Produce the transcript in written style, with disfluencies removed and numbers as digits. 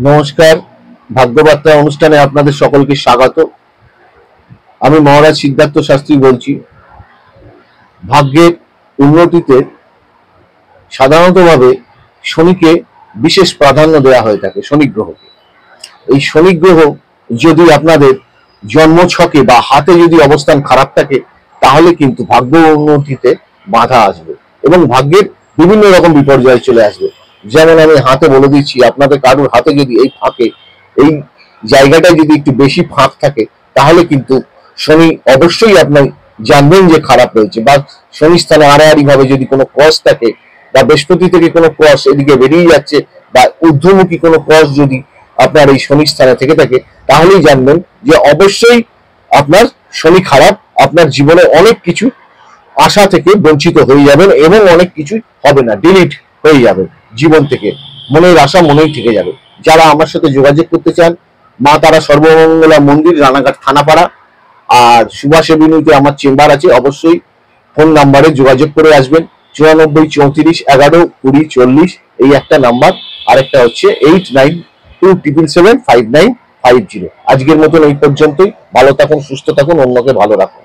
নমস্কার, ভাগ্যবার্তা অনুষ্ঠানে আপনাদের সকলকে স্বাগত। আমি মহারাজ সিদ্ধার্থ শাস্ত্রী বলছি। ভাগ্যের উন্নতিতে সাধারণতভাবে শনিকে বিশেষ প্রাধান্য দেওয়া হয়ে থাকে, শনি গ্রহকে। এই শনি গ্রহ যদি আপনাদের জন্মছকে বা হাতে যদি অবস্থান খারাপ থাকে, তাহলে কিন্তু ভাগ্য উন্নতিতে বাধা আসবে এবং ভাগ্যের বিভিন্ন রকম বিপর্যয় চলে আসবে। যেমন আমি হাতে বলে দিচ্ছি, আপনাদের কারোর হাতে যদি এই ফাঁকে, এই জায়গাটায় যদি একটু বেশি ফাঁক থাকে, তাহলে কিন্তু শনি অবশ্যই আপনার জানবেন যে খারাপ রয়েছে। বা শনি স্থানে আড়াআড়ি ভাবে যদি কোনো ক্রস থাকে, বা বৃহস্পতি থেকে কোনো ক্রস এদিকে বেরিয়ে যাচ্ছে, বা ঊর্ধ্বমুখী কোনো ক্রস যদি আপনার এই শনি স্থানে থেকে থাকে, তাহলেই জানবেন যে অবশ্যই আপনার শনি খারাপ। আপনার জীবনে অনেক কিছু আশা থেকে বঞ্চিত হয়ে যাবেন এবং অনেক কিছু হবে না, ডিলিট হয়ে যাবে জীবন থেকে। মনের আশা মনেই থেকে যাবে। যারা আমার সাথে যোগাযোগ করতে চান, মা তারা সর্বমঙ্গলা মন্দির, রানাঘাট থানাপাড়া আর সুভাষ এভিনিউতে আমার চেম্বার আছে। অবশ্যই ফোন নাম্বারে যোগাযোগ করে আসবেন। 94 34 11 20 40 এই একটা নাম্বার, আরেকটা হচ্ছে 8927775950। আজকের মতন এই পর্যন্তই। ভালো থাকুন, সুস্থ থাকুন, অন্যকে ভালো রাখুন।